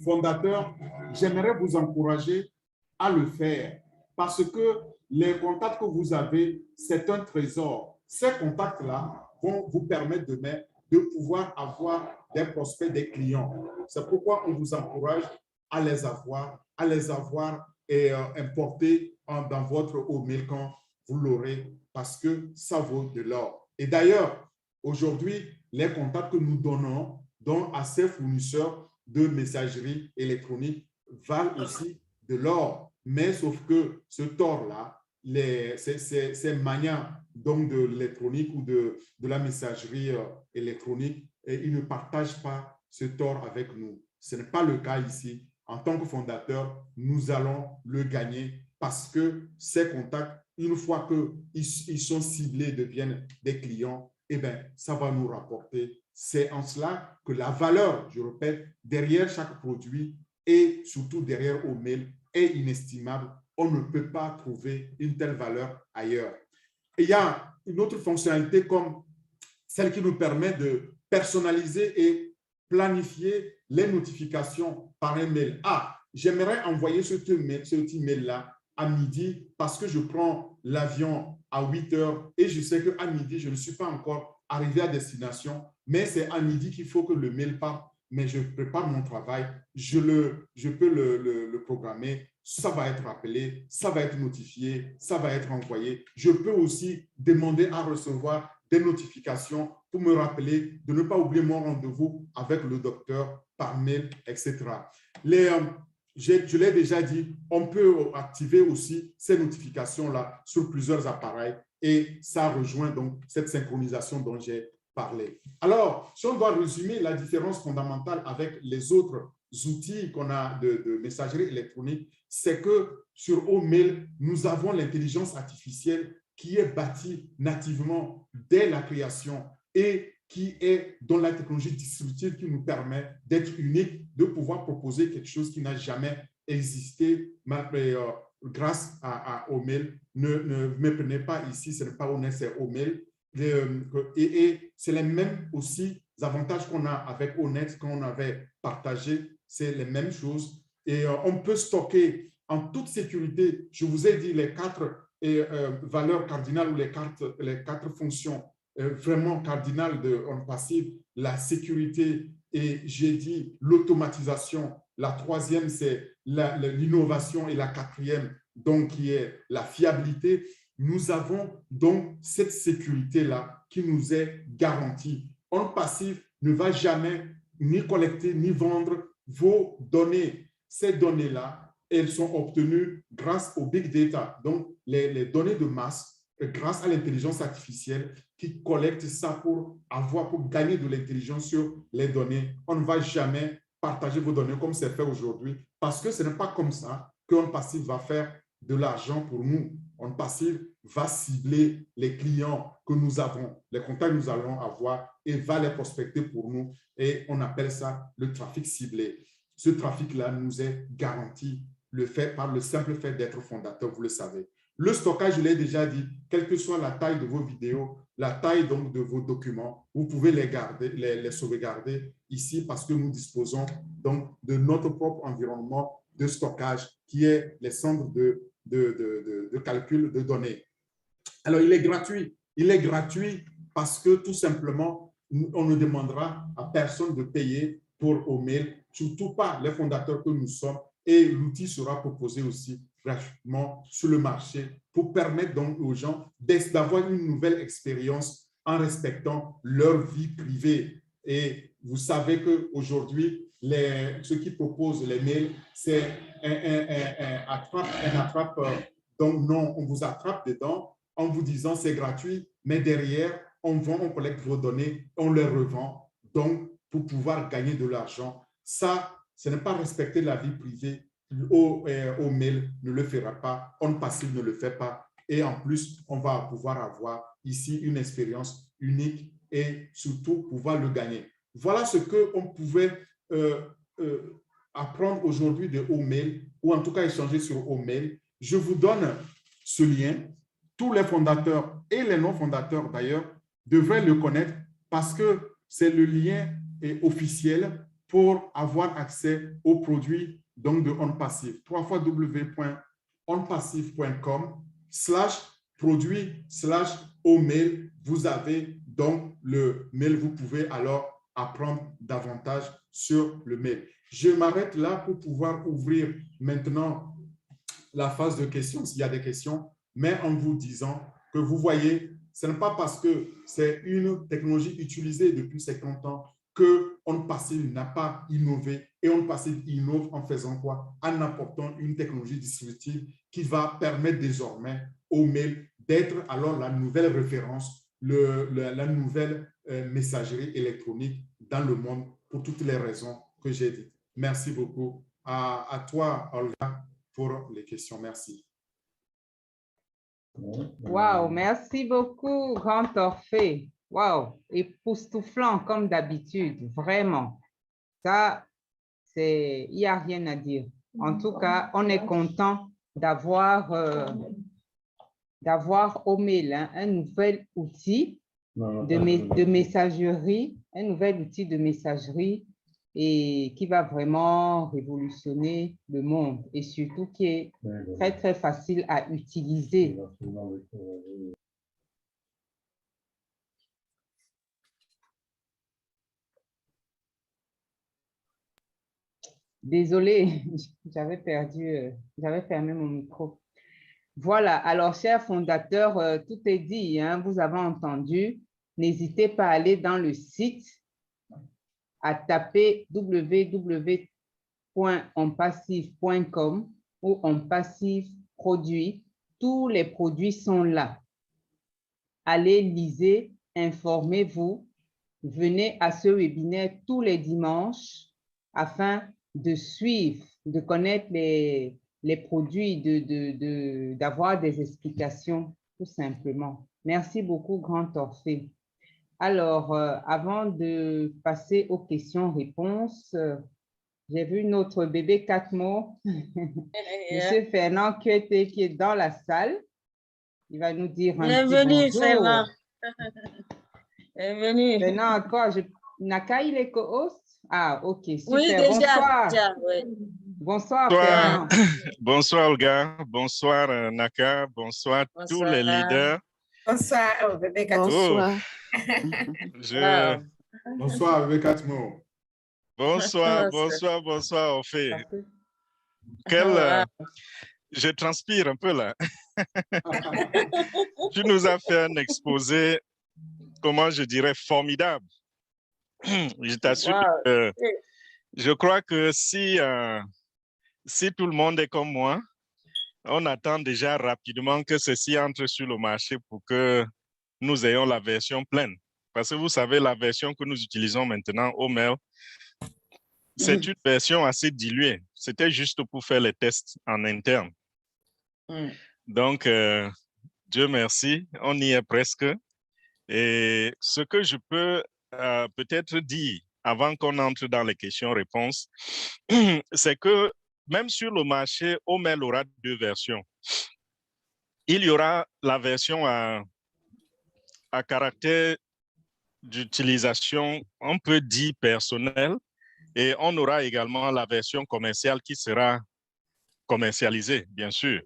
fondateurs, j'aimerais vous encourager à le faire parce que les contacts que vous avez, c'est un trésor. Ces contacts-là vont vous permettre demain de pouvoir avoir des prospects, des clients. C'est pourquoi on vous encourage à les avoir et importer dans votre email quand vous l'aurez parce que ça vaut de l'or. Et d'ailleurs, aujourd'hui, les contacts que nous donnons à ces fournisseurs de messagerie électronique valent aussi de l'or. Mais sauf que ce tort-là, ces manières donc de l'électronique ou de la messagerie électronique, ils ne partagent pas ce tort avec nous. Ce n'est pas le cas ici. En tant que fondateur, nous allons le gagner parce que ces contacts, une fois qu'ils sont ciblés, deviennent des clients, eh bien, ça va nous rapporter. C'est en cela que la valeur, je répète, derrière chaque produit et surtout derrière Omail est inestimable. On ne peut pas trouver une telle valeur ailleurs. Et il y a une autre fonctionnalité comme celle qui nous permet de personnaliser et planifier les notifications par un mail. Ah, j'aimerais envoyer cet email-là à midi parce que je prends l'avion à 8 heures et je sais qu'à midi, je ne suis pas encore arrivé à destination, mais c'est à midi qu'il faut que le mail parte. Mais je prépare mon travail, je peux le programmer ça va être appelé, ça va être notifié, ça va être envoyé. Je peux aussi demander à recevoir des notifications pour me rappeler de ne pas oublier mon rendez-vous avec le docteur par mail, etc. Je l'ai déjà dit, on peut activer aussi ces notifications-là sur plusieurs appareils et ça rejoint donc cette synchronisation dont j'ai parlé. Alors, si on doit résumer la différence fondamentale avec les autres outils qu'on a de messagerie électronique, c'est que sur OMail, nous avons l'intelligence artificielle qui est bâtie nativement dès la création et qui est dans la technologie distributive qui nous permet d'être unique, de pouvoir proposer quelque chose qui n'a jamais existé grâce à OMail. Ne me prenez pas ici, ce n'est pas ONET, c'est OMail. Et c'est les mêmes aussi avantages qu'on a avec ONET quand on avait partagé, c'est les mêmes choses. Et on peut stocker en toute sécurité, je vous ai dit les 4 valeurs cardinales ou les quatre fonctions vraiment cardinales de OnPassive, la sécurité et j'ai dit l'automatisation. La troisième, c'est l'innovation et la quatrième, donc qui est la fiabilité. Nous avons donc cette sécurité-là qui nous est garantie. OnPassive ne va jamais ni collecter ni vendre vos données. Ces données-là, elles sont obtenues grâce au big data, donc les données de masse, grâce à l'intelligence artificielle qui collecte ça pour gagner de l'intelligence sur les données. On ne va jamais partager vos données comme c'est fait aujourd'hui parce que ce n'est pas comme ça qu'OnPassive va faire de l'argent pour nous. OnPassive va cibler les clients que nous avons, les contacts que nous allons avoir et va les prospecter pour nous et on appelle ça le trafic ciblé. Ce trafic-là nous est garanti par le simple fait d'être fondateur, vous le savez. Le stockage, je l'ai déjà dit, quelle que soit la taille de vos vidéos, la taille donc de vos documents, vous pouvez les garder, les sauvegarder ici parce que nous disposons donc de notre propre environnement de stockage qui est les centres de calcul de données. Alors, il est gratuit. Il est gratuit parce que tout simplement, on ne demandera à personne de payer pour OMail, surtout pas les fondateurs que nous sommes. Et l'outil sera proposé aussi gratuitement sur le marché pour permettre donc aux gens d'avoir une nouvelle expérience en respectant leur vie privée. Et vous savez qu'aujourd'hui, ceux qui proposent les mails, c'est un attrape. Donc non, on vous attrape dedans en vous disant c'est gratuit, mais derrière, on collecte vos données, on les revend, donc pour pouvoir gagner de l'argent. Ça, ce n'est pas respecter la vie privée. OMail ne le fera pas, OnPassive ne le fait pas. Et en plus, on va pouvoir avoir ici une expérience unique et surtout pouvoir le gagner. Voilà ce qu'on pouvait apprendre aujourd'hui de OMail ou en tout cas échanger sur OMail. Je vous donne ce lien. Tous les fondateurs et les non-fondateurs d'ailleurs devraient le connaître parce que c'est le lien officiel pour avoir accès aux produits donc de OnPassive. www.onpassive.com/produit/OMail. Vous avez donc le mail. Vous pouvez alors apprendre davantage sur le mail. Je m'arrête là pour pouvoir ouvrir maintenant la phase de questions, s'il y a des questions, mais en vous disant que vous voyez, ce n'est pas parce que c'est une technologie utilisée depuis 50 ans que OnPassive n'a pas innové et OnPassive innove en faisant quoi? En apportant une technologie distributive qui va permettre désormais au mail d'être alors la nouvelle référence, la nouvelle messagerie électronique dans le monde pour toutes les raisons que j'ai dites. Merci beaucoup. À toi, Olga, pour les questions. Merci. Wow, merci beaucoup, Grand Orphée. Wow, époustouflant comme d'habitude, vraiment. Ça, il n'y a rien à dire. En tout cas, on est content d'avoir OMail, hein, un nouvel outil de messagerie, et qui va vraiment révolutionner le monde et surtout qui est très, très facile à utiliser. Désolée, j'avais fermé mon micro. Voilà, alors chers fondateurs, tout est dit, hein, vous avez entendu. N'hésitez pas à aller dans le site, à taper www.onpassive.com ou OnPassive produits. Tous les produits sont là. Allez, lisez, informez-vous. Venez à ce webinaire tous les dimanches afin de suivre, de connaître les produits, d'avoir des explications, tout simplement. Merci beaucoup, Grand Orphée. Alors, avant de passer aux questions-réponses, j'ai vu notre bébé 4 mots, Monsieur Fernand Kuete, qui est dans la salle. Il va nous dire un petit Bienvenue, bonjour. Fernand. Bienvenue. Fernand, encore, Naka, il est co-host? Ah, ok, super. Oui, déjà, Bonsoir. déjà, oui. Bonsoir, Fernand. Bonsoir, Olga. Bonsoir, Naka. Bonsoir, tous les leaders. Bonsoir, bébé Katmo. Bonsoir. Bonsoir, bébé Katmo. Bonsoir, Ophé. Je transpire un peu là. Tu nous as fait un exposé, comment je dirais, formidable. Je t'assure, je crois que si tout le monde est comme moi, on attend déjà rapidement que ceci entre sur le marché pour que nous ayons la version pleine. Parce que vous savez, la version que nous utilisons maintenant, Omail, c'est une version assez diluée. C'était juste pour faire les tests en interne. Donc, Dieu merci, on y est presque. Et ce que je peux peut-être dire avant qu'on entre dans les questions-réponses, c'est que même sur le marché, Omail aura 2 versions. Il y aura la version à caractère d'utilisation, on peut dire personnel, et on aura également la version commerciale qui sera commercialisée, bien sûr.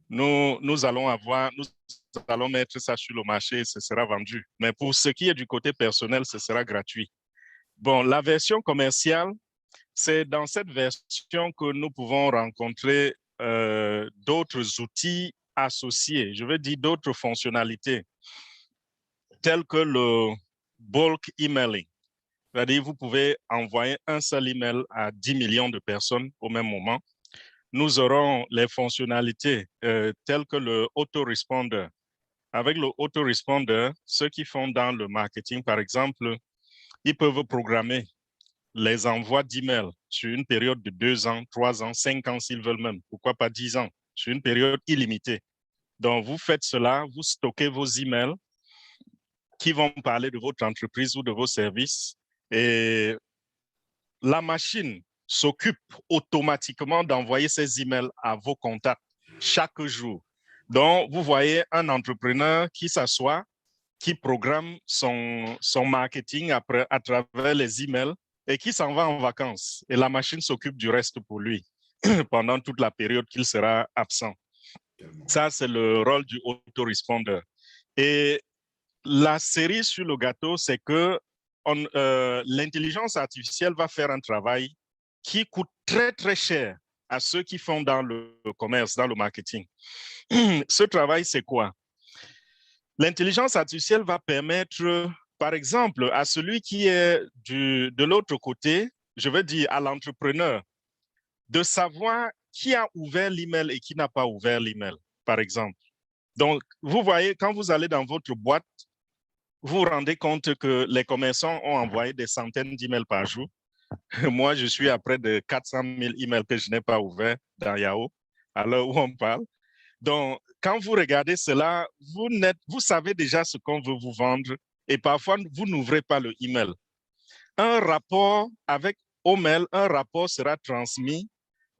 Nous allons mettre ça sur le marché et ce sera vendu. Mais pour ce qui est du côté personnel, ce sera gratuit. Bon, la version commerciale, c'est dans cette version que nous pouvons rencontrer d'autres outils associés, je veux dire d'autres fonctionnalités, telles que le bulk emailing. C'est-à-dire, vous pouvez envoyer un seul email à 10 millions de personnes au même moment. Nous aurons les fonctionnalités telles que le autoresponder. Avec le autoresponder, ceux qui font dans le marketing, par exemple, ils peuvent programmer les envois d'emails sur une période de 2 ans, 3 ans, 5 ans s'ils veulent même, pourquoi pas 10 ans, sur une période illimitée. Donc, vous faites cela, vous stockez vos emails qui vont parler de votre entreprise ou de vos services et la machine s'occupe automatiquement d'envoyer ces emails à vos contacts chaque jour. Donc, vous voyez un entrepreneur qui s'assoit, qui programme son marketing à travers les emails et qui s'en va en vacances. Et la machine s'occupe du reste pour lui pendant toute la période qu'il sera absent. Ça, c'est le rôle du autoresponder. Et la cerise sur le gâteau, c'est que l'intelligence artificielle va faire un travail qui coûte très, très cher à ceux qui font dans le commerce, dans le marketing. Ce travail, c'est quoi? L'intelligence artificielle va permettre, par exemple, à celui qui est de l'autre côté, je veux dire à l'entrepreneur, de savoir qui a ouvert l'email et qui n'a pas ouvert l'email, par exemple. Donc, vous voyez, quand vous allez dans votre boîte, vous vous rendez compte que les commerçants ont envoyé des centaines d'emails par jour. Moi, je suis à près de 400 000 emails que je n'ai pas ouverts dans Yahoo, à l'heure où on parle. Donc, quand vous regardez cela, vous savez déjà ce qu'on veut vous vendre et parfois, vous n'ouvrez pas le email. Un rapport avec Omail, un rapport sera transmis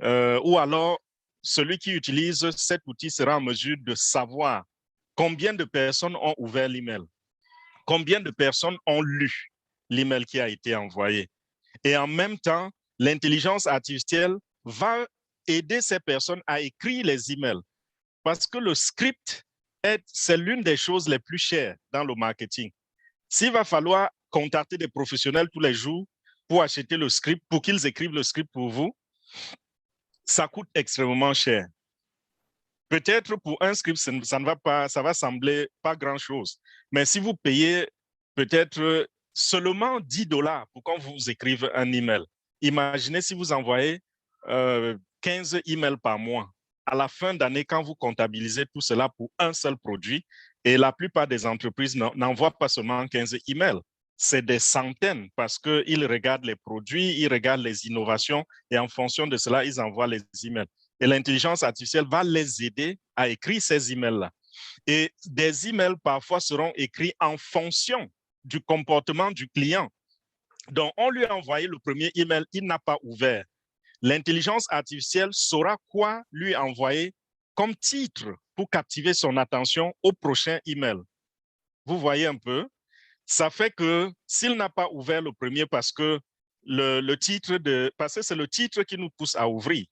ou alors celui qui utilise cet outil sera en mesure de savoir combien de personnes ont ouvert l'email, combien de personnes ont lu l'email qui a été envoyé. Et en même temps, l'intelligence artificielle va aider ces personnes à écrire les emails. Parce que le script, c'est l'une des choses les plus chères dans le marketing. S'il va falloir contacter des professionnels tous les jours pour acheter le script, pour qu'ils écrivent le script pour vous, ça coûte extrêmement cher. Peut-être pour un script, ça ne va pas, ça va sembler pas grand-chose. Mais si vous payez peut-être seulement $10 pour qu'on vous écrive un email, imaginez si vous envoyez 15 emails par mois. À la fin d'année, quand vous comptabilisez tout cela pour un seul produit, et la plupart des entreprises n'envoient pas seulement 15 emails, c'est des centaines parce qu'ils regardent les produits, ils regardent les innovations et en fonction de cela, ils envoient les emails. Et l'intelligence artificielle va les aider à écrire ces emails-là. Et des emails parfois seront écrits en fonction du comportement du client. Donc, on lui a envoyé le premier email, il n'a pas ouvert. L'intelligence artificielle saura quoi lui envoyer comme titre pour captiver son attention au prochain email. Vous voyez un peu? Ça fait que s'il n'a pas ouvert le premier parce que parce que c'est le titre qui nous pousse à ouvrir.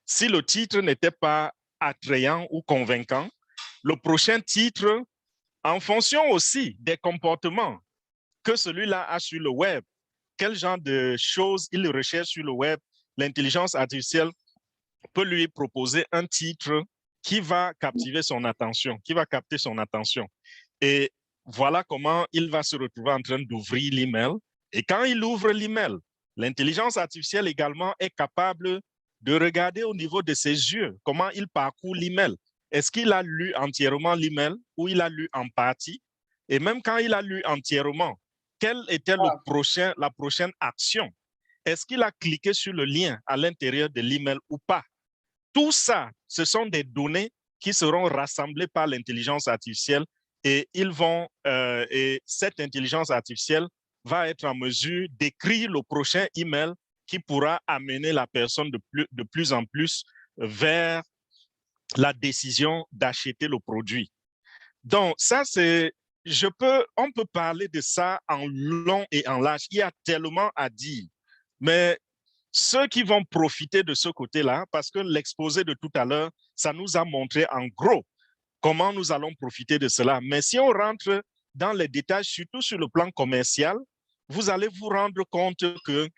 Si le titre n'était pas attrayant ou convaincant, le prochain titre, en fonction aussi des comportements que celui-là a sur le web, quel genre de choses il recherche sur le web, l'intelligence artificielle peut lui proposer un titre qui va captiver son attention, qui va capter son attention. Et voilà comment il va se retrouver en train d'ouvrir l'email. Et quand il ouvre l'email, l'intelligence artificielle également est capable de regarder au niveau de ses yeux comment il parcourt l'email. Est-ce qu'il a lu entièrement l'email ou il a lu en partie? Et même quand il a lu entièrement, quelle était la prochaine action? Est-ce qu'il a cliqué sur le lien à l'intérieur de l'email ou pas? Tout ça, ce sont des données qui seront rassemblées par l'intelligence artificielle et cette intelligence artificielle va être en mesure d'écrire le prochain email qui pourra amener la personne de plus en plus vers la décision d'acheter le produit. Donc, ça, on peut parler de ça en long et en large. Il y a tellement à dire. Mais ceux qui vont profiter de ce côté-là, parce que l'exposé de tout à l'heure, ça nous a montré en gros comment nous allons profiter de cela. Mais si on rentre dans les détails, surtout sur le plan commercial, vous allez vous rendre compte que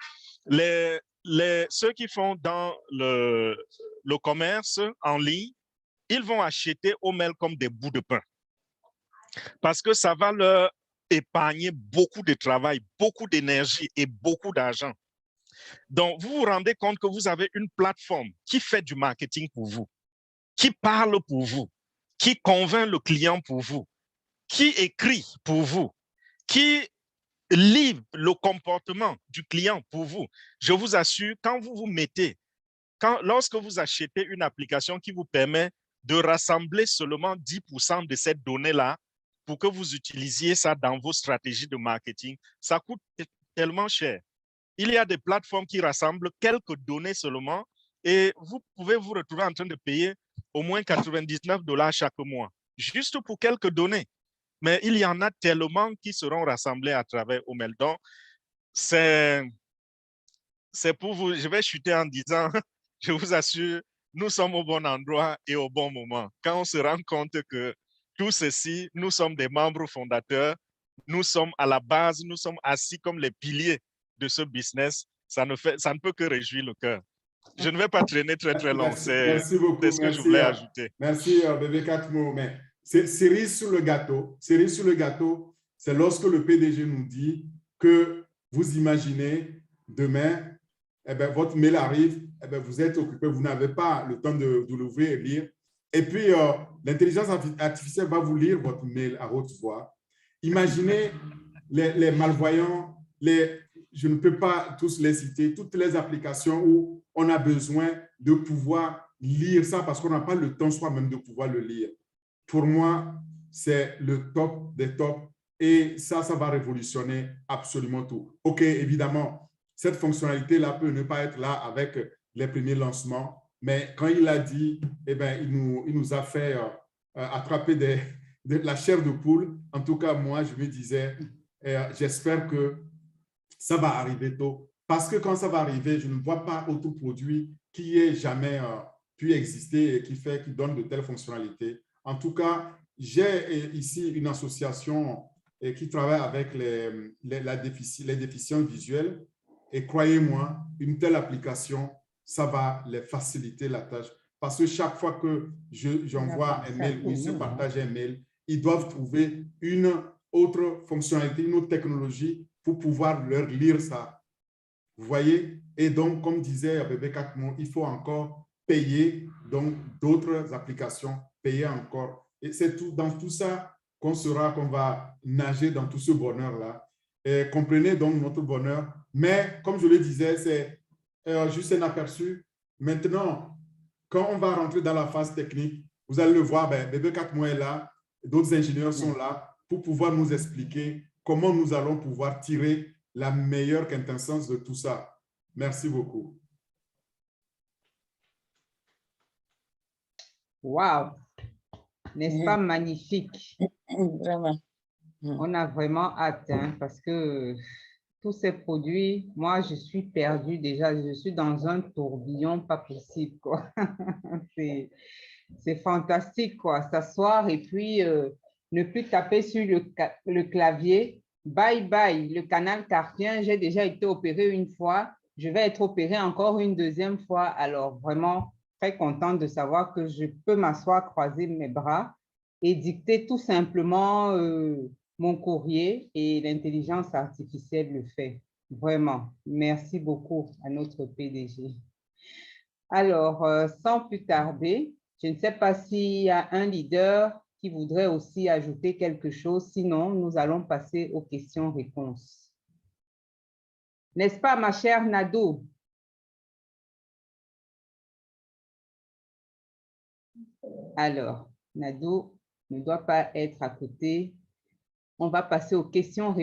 ceux qui font dans le commerce en ligne, ils vont acheter au mail comme des bouts de pain. Parce que ça va leur épargner beaucoup de travail, beaucoup d'énergie et beaucoup d'argent. Donc, vous vous rendez compte que vous avez une plateforme qui fait du marketing pour vous, qui parle pour vous, qui convainc le client pour vous, qui écrit pour vous, qui lit le comportement du client pour vous. Je vous assure, quand vous vous mettez, lorsque vous achetez une application qui vous permet de rassembler seulement 10% de cette donnée-là pour que vous utilisiez ça dans vos stratégies de marketing, ça coûte tellement cher. Il y a des plateformes qui rassemblent quelques données seulement et vous pouvez vous retrouver en train de payer au moins $99 chaque mois, juste pour quelques données. Mais il y en a tellement qui seront rassemblés à travers Omail. Donc, c'est pour vous, je vais chuter en disant, je vous assure, nous sommes au bon endroit et au bon moment. Quand on se rend compte que tout ceci, nous sommes des membres fondateurs, nous sommes à la base, nous sommes assis comme les piliers de ce business, ça ne peut que réjouir le cœur. Je ne vais pas traîner très long, c'est ce que je voulais ajouter. Merci, Bébé Katmo. Mais cerise sur le gâteau, c'est lorsque le PDG nous dit que vous imaginez demain, votre mail arrive, vous êtes occupé, vous n'avez pas le temps de l'ouvrir et lire. Et puis, l'intelligence artificielle va vous lire votre mail à haute voix. Imaginez les malvoyants, je ne peux pas tous les citer, toutes les applications où on a besoin de pouvoir lire ça parce qu'on n'a pas le temps soi-même de pouvoir le lire. Pour moi, c'est le top des tops et ça va révolutionner absolument tout. OK, évidemment, cette fonctionnalité-là peut ne pas être là avec les premiers lancements, mais quand il a dit, il nous a fait attraper de la chair de poule. En tout cas, moi, je me disais, j'espère que ça va arriver tôt. Parce que quand ça va arriver, je ne vois pas autre produit qui ait jamais pu exister et qui donne de telles fonctionnalités. En tout cas, j'ai ici une association qui travaille avec les déficients visuels. Et croyez-moi, une telle application ça va les faciliter la tâche. Parce que chaque fois que j'envoie un mail ou ils se partagent un mail, ils doivent trouver une autre fonctionnalité, une autre technologie pour pouvoir leur lire ça. Vous voyez? Et donc, comme disait Bébé Kakmo, il faut encore payer donc d'autres applications, payer encore. Et c'est tout, dans tout ça qu'on va nager dans tout ce bonheur-là. Et comprenez donc notre bonheur. Mais comme je le disais, c'est juste un aperçu. Maintenant, quand on va rentrer dans la phase technique, vous allez le voir, Bébé Kakmo est là, d'autres ingénieurs sont là pour pouvoir nous expliquer comment nous allons pouvoir tirer la meilleure quintessence de tout ça. Merci beaucoup. Wow! N'est-ce pas magnifique? Vraiment. On a vraiment hâte, hein, parce que tous ces produits, moi, je suis perdue déjà. Je suis dans un tourbillon pas possible, quoi. C'est fantastique, quoi. S'asseoir et puis ne plus taper sur le clavier. Bye bye, le canal carpien, j'ai déjà été opérée une fois. Je vais être opérée encore une deuxième fois. Alors, vraiment, très contente de savoir que je peux m'asseoir, croiser mes bras et dicter tout simplement mon courrier et l'intelligence artificielle le fait. Vraiment, merci beaucoup à notre PDG. Alors, sans plus tarder, je ne sais pas s'il y a un leader qui voudrait aussi ajouter quelque chose. Sinon, nous allons passer aux questions-réponses. N'est-ce pas, ma chère Nado? Alors, Nado ne doit pas être à côté. On va passer aux questions-réponses.